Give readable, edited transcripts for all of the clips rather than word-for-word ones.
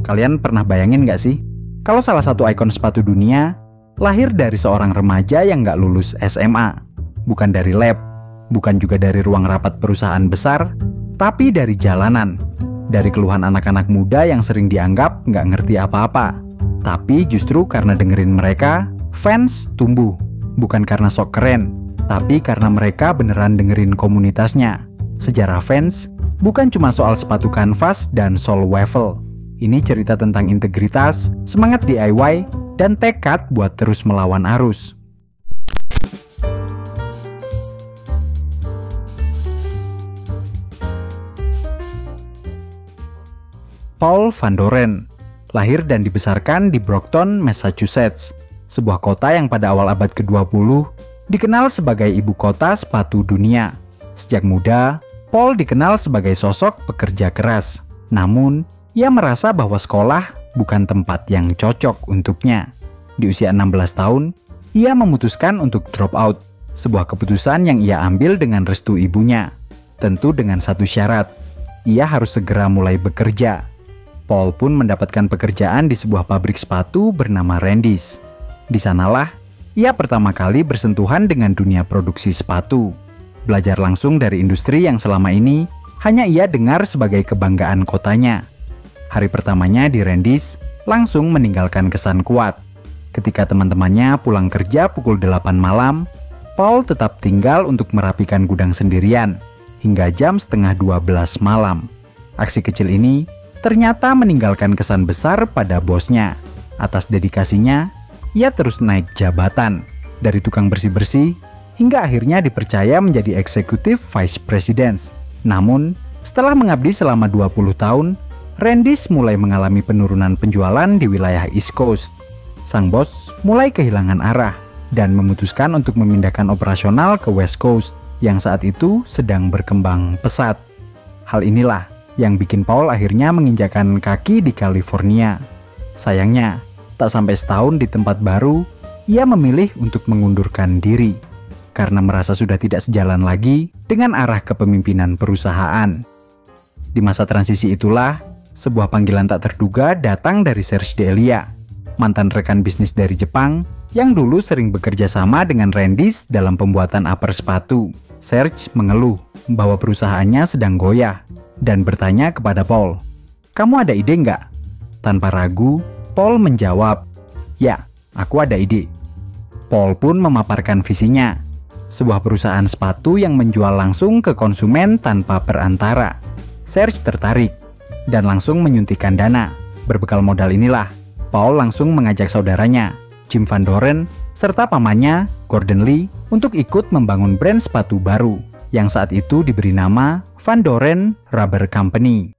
Kalian pernah bayangin nggak sih? Kalau salah satu ikon sepatu dunia lahir dari seorang remaja yang nggak lulus SMA. Bukan dari lab, bukan juga dari ruang rapat perusahaan besar, tapi dari jalanan. Dari keluhan anak-anak muda yang sering dianggap nggak ngerti apa-apa. Tapi justru karena dengerin mereka, fans tumbuh. Bukan karena sok keren, tapi karena mereka beneran dengerin komunitasnya. Sejarah fans bukan cuma soal sepatu kanvas dan sol waffle. Ini cerita tentang integritas, semangat DIY, dan tekad buat terus melawan arus. Paul Van Doren lahir dan dibesarkan di Brockton, Massachusetts, sebuah kota yang pada awal abad ke-20 dikenal sebagai ibu kota sepatu dunia. Sejak muda, Paul dikenal sebagai sosok pekerja keras. Namun, ia merasa bahwa sekolah bukan tempat yang cocok untuknya. Di usia 16 tahun, ia memutuskan untuk drop out, sebuah keputusan yang ia ambil dengan restu ibunya. Tentu dengan satu syarat, ia harus segera mulai bekerja. Paul pun mendapatkan pekerjaan di sebuah pabrik sepatu bernama Randy's. Di sanalah, ia pertama kali bersentuhan dengan dunia produksi sepatu. Belajar langsung dari industri yang selama ini hanya ia dengar sebagai kebanggaan kotanya. Hari pertamanya di Randy's langsung meninggalkan kesan kuat. Ketika teman-temannya pulang kerja pukul 8 malam, Paul tetap tinggal untuk merapikan gudang sendirian hingga jam setengah 12 malam. Aksi kecil ini ternyata meninggalkan kesan besar pada bosnya. Atas dedikasinya, ia terus naik jabatan dari tukang bersih-bersih hingga akhirnya dipercaya menjadi eksekutif vice president. Namun, setelah mengabdi selama 20 tahun, Randy's mulai mengalami penurunan penjualan di wilayah East Coast. Sang bos mulai kehilangan arah dan memutuskan untuk memindahkan operasional ke West Coast yang saat itu sedang berkembang pesat. Hal inilah yang bikin Paul akhirnya menginjakan kaki di California. Sayangnya, tak sampai setahun di tempat baru, ia memilih untuk mengundurkan diri karena merasa sudah tidak sejalan lagi dengan arah kepemimpinan perusahaan. Di masa transisi itulah, sebuah panggilan tak terduga datang dari Serge Delia, mantan rekan bisnis dari Jepang yang dulu sering bekerja sama dengan Randy's dalam pembuatan upper sepatu. Serge mengeluh bahwa perusahaannya sedang goyah dan bertanya kepada Paul, "Kamu ada ide nggak?" Tanpa ragu, Paul menjawab, "Ya, aku ada ide." Paul pun memaparkan visinya, sebuah perusahaan sepatu yang menjual langsung ke konsumen tanpa perantara. Serge tertarik dan langsung menyuntikkan dana. Berbekal modal inilah, Paul langsung mengajak saudaranya, Jim Van Doren, serta pamannya, Gordon Lee, untuk ikut membangun brand sepatu baru yang saat itu diberi nama Van Doren Rubber Company.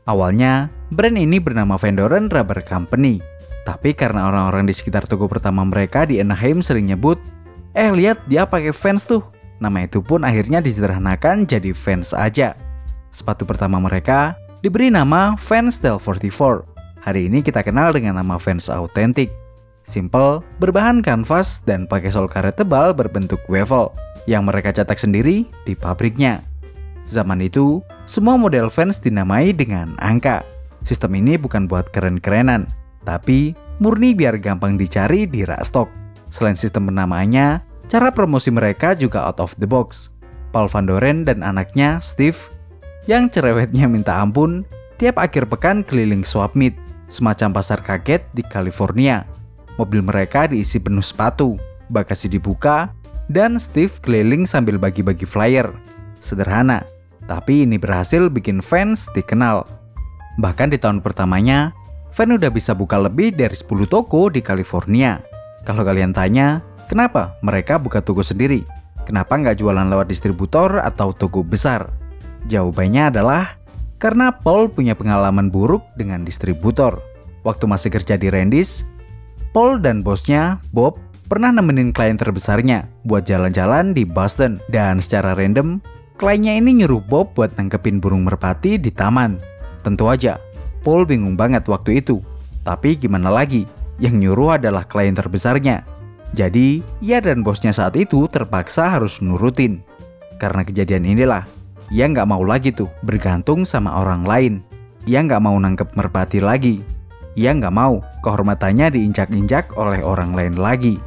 Awalnya, brand ini bernama Van Doren Rubber Company. Tapi karena orang-orang di sekitar toko pertama mereka di Anaheim sering nyebut, lihat dia pakai Vans tuh. Nama itu pun akhirnya disederhanakan jadi Vans aja. Sepatu pertama mereka diberi nama Vans Style 44. Hari ini kita kenal dengan nama Vans Authentic. Simple, berbahan kanvas dan pakai sol karet tebal berbentuk waffle yang mereka cetak sendiri di pabriknya. Zaman itu, semua model Vans dinamai dengan angka. Sistem ini bukan buat keren-kerenan, tapi murni biar gampang dicari di rak stok. Selain sistem penamaannya, cara promosi mereka juga out of the box. Paul Van Doren dan anaknya, Steve, yang cerewetnya minta ampun, tiap akhir pekan keliling swap meet, semacam pasar kaget di California. Mobil mereka diisi penuh sepatu, bagasi dibuka, dan Steve keliling sambil bagi-bagi flyer. Sederhana, tapi ini berhasil bikin Vans dikenal. Bahkan di tahun pertamanya, Vans udah bisa buka lebih dari 10 toko di California. Kalau kalian tanya, kenapa mereka buka toko sendiri? Kenapa nggak jualan lewat distributor atau toko besar? Jawabannya adalah karena Paul punya pengalaman buruk dengan distributor. Waktu masih kerja di Randy's, Paul dan bosnya, Bob, pernah nemenin klien terbesarnya buat jalan-jalan di Boston. Dan secara random, kliennya ini nyuruh Bob buat nangkepin burung merpati di taman. Tentu aja, Paul bingung banget waktu itu. Tapi gimana lagi, yang nyuruh adalah klien terbesarnya. Jadi, ia dan bosnya saat itu terpaksa harus nurutin. Karena kejadian inilah, ia nggak mau lagi tuh bergantung sama orang lain. Ia nggak mau nangkep merpati lagi. Ia nggak mau kehormatannya diinjak-injak oleh orang lain lagi.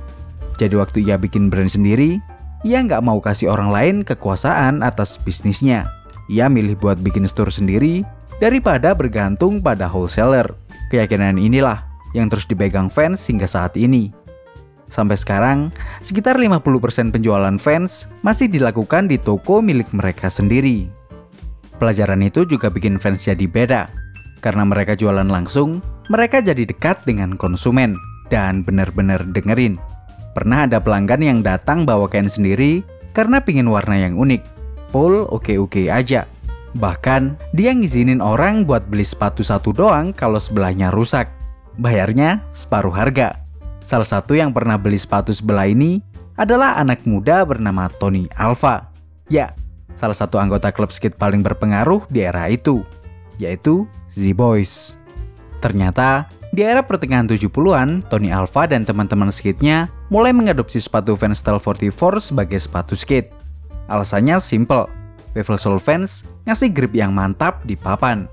Jadi waktu ia bikin brand sendiri, ia nggak mau kasih orang lain kekuasaan atas bisnisnya. Ia milih buat bikin store sendiri daripada bergantung pada wholesaler. Keyakinan inilah yang terus dipegang fans hingga saat ini. Sampai sekarang, sekitar 50% penjualan fans masih dilakukan di toko milik mereka sendiri. Pelajaran itu juga bikin fans jadi beda. Karena mereka jualan langsung, mereka jadi dekat dengan konsumen dan benar-benar dengerin. Pernah ada pelanggan yang datang bawa kain sendiri karena pingin warna yang unik. Paul oke-oke aja. Bahkan, dia ngizinin orang buat beli sepatu satu doang kalau sebelahnya rusak. Bayarnya separuh harga. Salah satu yang pernah beli sepatu sebelah ini adalah anak muda bernama Tony Alva. Ya, salah satu anggota klub skate paling berpengaruh di era itu, yaitu Z-Boys. Ternyata, di era pertengahan 70-an, Tony Alva dan teman-teman skate-nya mulai mengadopsi sepatu Vans Style 44 sebagai sepatu skate. Alasannya simple, Bevel Sole Vans ngasih grip yang mantap di papan.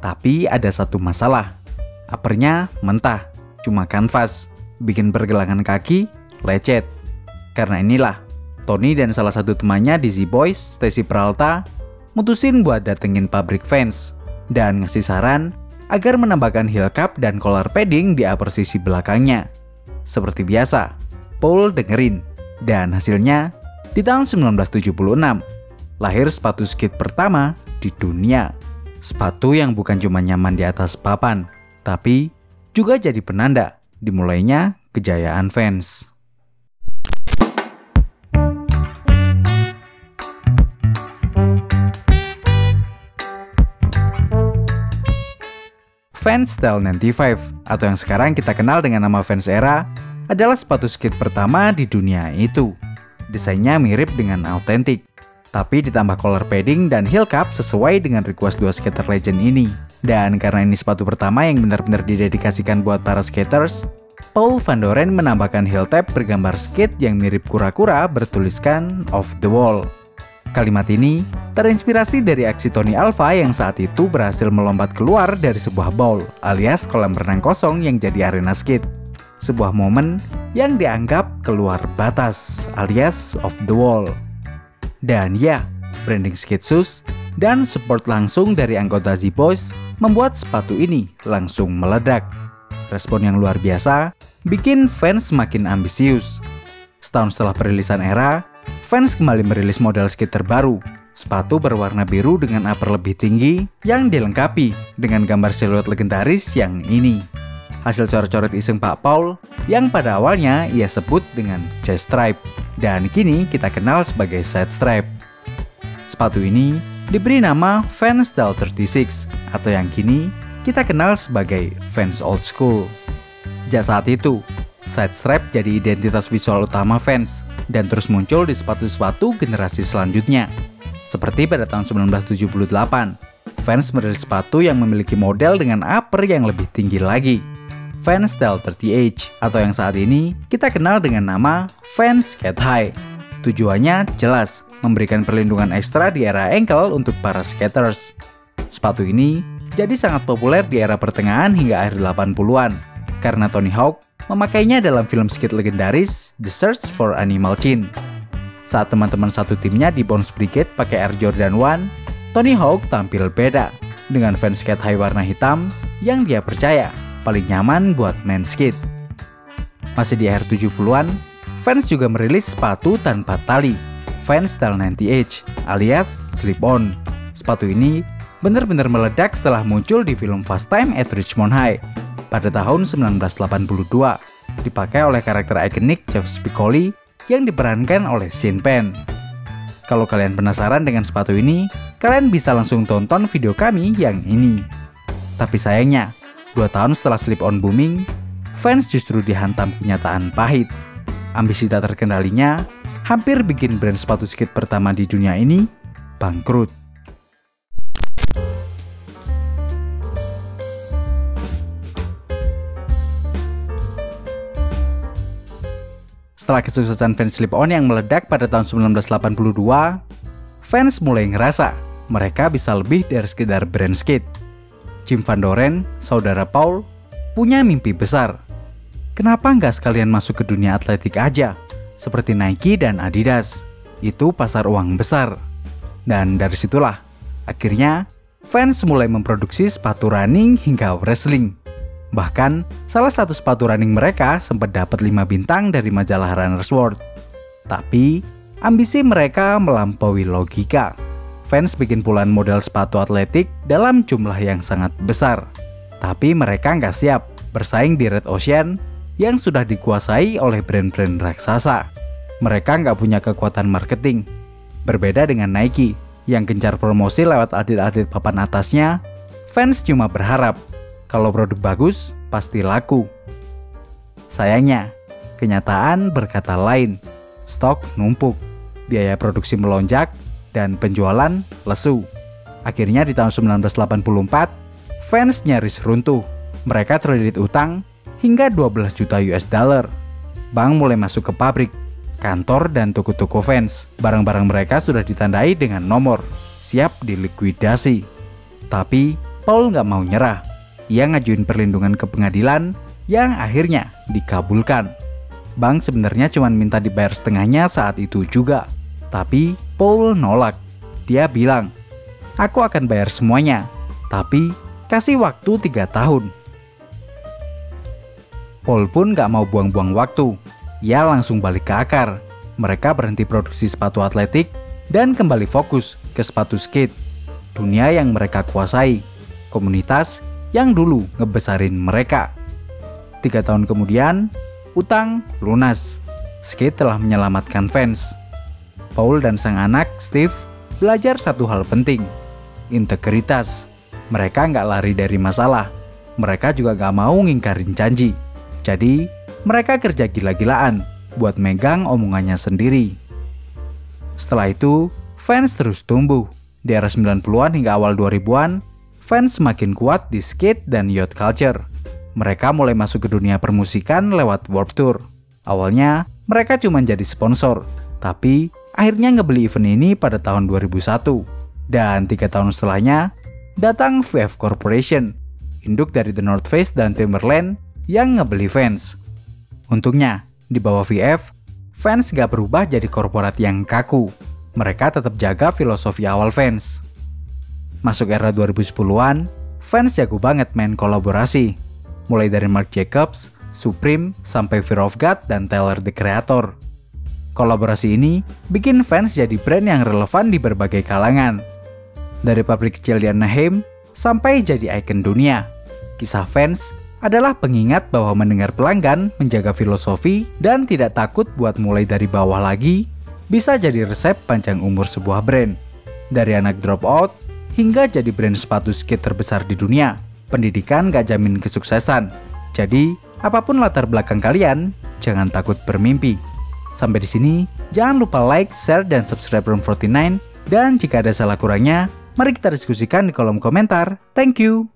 Tapi ada satu masalah, uppernya mentah, cuma kanvas. Bikin pergelangan kaki lecet. Karena inilah, Tony dan salah satu temannya di Z-Boys, Stacy Peralta, mutusin buat datengin pabrik Vans dan ngasih saran agar menambahkan heel cap dan collar padding di upper sisi belakangnya. Seperti biasa, Paul dengerin, dan hasilnya di tahun 1976 lahir sepatu skate pertama di dunia. Sepatu yang bukan cuma nyaman di atas papan, tapi juga jadi penanda dimulainya kejayaan Vans. Vans Style 95 atau yang sekarang kita kenal dengan nama Vans Era adalah sepatu skate pertama di dunia itu. Desainnya mirip dengan autentik, tapi ditambah collar padding dan heel cap sesuai dengan request dua skater legend ini. Dan karena ini sepatu pertama yang benar-benar didedikasikan buat para skaters, Paul Van Doren menambahkan heel tab bergambar skate yang mirip kura-kura bertuliskan "Off the Wall". Kalimat ini terinspirasi dari aksi Tony Alva yang saat itu berhasil melompat keluar dari sebuah bowl alias kolam renang kosong yang jadi arena skate. Sebuah momen yang dianggap keluar batas alias "Off the Wall". Dan ya, branding skate shoes dan support langsung dari anggota Z-Boys membuat sepatu ini langsung meledak. Respon yang luar biasa bikin fans makin ambisius. Setahun setelah perilisan Era, Vans kembali merilis model skate terbaru, sepatu berwarna biru dengan upper lebih tinggi yang dilengkapi dengan gambar siluet legendaris yang ini. Hasil coret-coret iseng Pak Paul yang pada awalnya ia sebut dengan chest stripe dan kini kita kenal sebagai side stripe. Sepatu ini diberi nama Vans Style 36 atau yang kini kita kenal sebagai Vans Old School. Sejak saat itu, side stripe jadi identitas visual utama Vans dan terus muncul di sepatu-sepatu generasi selanjutnya. Seperti pada tahun 1978, Vans merilis sepatu yang memiliki model dengan upper yang lebih tinggi lagi, Vans Style 30H atau yang saat ini kita kenal dengan nama Vans Skate High. Tujuannya jelas, memberikan perlindungan ekstra di era ankle untuk para skaters. Sepatu ini jadi sangat populer di era pertengahan hingga akhir 80-an karena Tony Hawk memakainya dalam film skate legendaris The Search for Animal Chin. Saat teman-teman satu timnya di Bones Brigade pakai Air Jordan 1, Tony Hawk tampil beda dengan Vans Skate High warna hitam yang dia percaya paling nyaman buat main skate. Masih di akhir 70-an, Vans juga merilis sepatu tanpa tali, Vans Style 90H alias slip-on. Sepatu ini benar-benar meledak setelah muncul di film Fast Time at Richmond High pada tahun 1982, dipakai oleh karakter ikonik Jeff Spicoli yang diperankan oleh Sean Penn. Kalau kalian penasaran dengan sepatu ini, kalian bisa langsung tonton video kami yang ini. Tapi sayangnya, 2 tahun setelah slip-on booming, Vans justru dihantam kenyataan pahit. Ambisi tak terkendalinya hampir bikin brand sepatu skate pertama di dunia ini bangkrut. Setelah kesuksesan Vans Slip-On yang meledak pada tahun 1982, fans mulai ngerasa mereka bisa lebih dari sekedar brand skate. Jim Van Doren, saudara Paul, punya mimpi besar. Kenapa nggak sekalian masuk ke dunia atletik aja, seperti Nike dan Adidas? Itu pasar uang besar. Dan dari situlah, akhirnya Vans mulai memproduksi sepatu running hingga wrestling. Bahkan, salah satu sepatu running mereka sempat dapat 5 bintang dari majalah Runner's World. Tapi, ambisi mereka melampaui logika. Vans bikin puluhan model sepatu atletik dalam jumlah yang sangat besar. Tapi mereka nggak siap bersaing di Red Ocean yang sudah dikuasai oleh brand-brand raksasa. Mereka nggak punya kekuatan marketing. Berbeda dengan Nike, yang gencar promosi lewat atlet-atlet papan atasnya, Vans cuma berharap kalau produk bagus, pasti laku. Sayangnya, kenyataan berkata lain. Stok numpuk, biaya produksi melonjak, dan penjualan lesu. Akhirnya di tahun 1984, Vans nyaris runtuh. Mereka terlilit utang hingga 12 juta US dollar. Bank mulai masuk ke pabrik, kantor, dan toko-toko Vans. Barang-barang mereka sudah ditandai dengan nomor, siap dilikuidasi. Tapi, Paul nggak mau nyerah. Ia ngajuin perlindungan ke pengadilan yang akhirnya dikabulkan. Bank sebenarnya cuma minta dibayar setengahnya saat itu juga. Tapi Paul nolak. Dia bilang, "Aku akan bayar semuanya, tapi kasih waktu 3 tahun." Paul pun gak mau buang-buang waktu. Ia langsung balik ke akar. Mereka berhenti produksi sepatu atletik dan kembali fokus ke sepatu skate. Dunia yang mereka kuasai. Komunitas yang dulu ngebesarin mereka. 3 tahun kemudian, utang lunas. Skate telah menyelamatkan Vans. Paul dan sang anak, Steve, belajar satu hal penting. Integritas. Mereka nggak lari dari masalah. Mereka juga nggak mau ngingkarin janji. Jadi, mereka kerja gila-gilaan buat megang omongannya sendiri. Setelah itu, Vans terus tumbuh. Di era 90-an hingga awal 2000-an, Vans semakin kuat di skate dan yacht culture. Mereka mulai masuk ke dunia permusikan lewat Warped Tour. Awalnya, mereka cuma jadi sponsor, tapi akhirnya ngebeli event ini pada tahun 2001. Dan 3 tahun setelahnya, datang VF Corporation, induk dari The North Face dan Timberland yang ngebeli Vans. Untungnya, di bawah VF, Vans gak berubah jadi korporat yang kaku. Mereka tetap jaga filosofi awal Vans. Masuk era 2010-an, Vans jago banget main kolaborasi. Mulai dari Marc Jacobs, Supreme, sampai Fear of God dan Tyler the Creator. Kolaborasi ini bikin Vans jadi brand yang relevan di berbagai kalangan. Dari pabrik kecil di Anaheim sampai jadi ikon dunia. Kisah Vans adalah pengingat bahwa mendengar pelanggan, menjaga filosofi, dan tidak takut buat mulai dari bawah lagi bisa jadi resep panjang umur sebuah brand. Dari anak dropout hingga jadi brand sepatu skate terbesar di dunia, pendidikan gak jamin kesuksesan. Jadi, apapun latar belakang kalian, jangan takut bermimpi. Sampai di sini, jangan lupa like, share, dan subscribe Room 49. Dan jika ada salah kurangnya, mari kita diskusikan di kolom komentar. Thank you!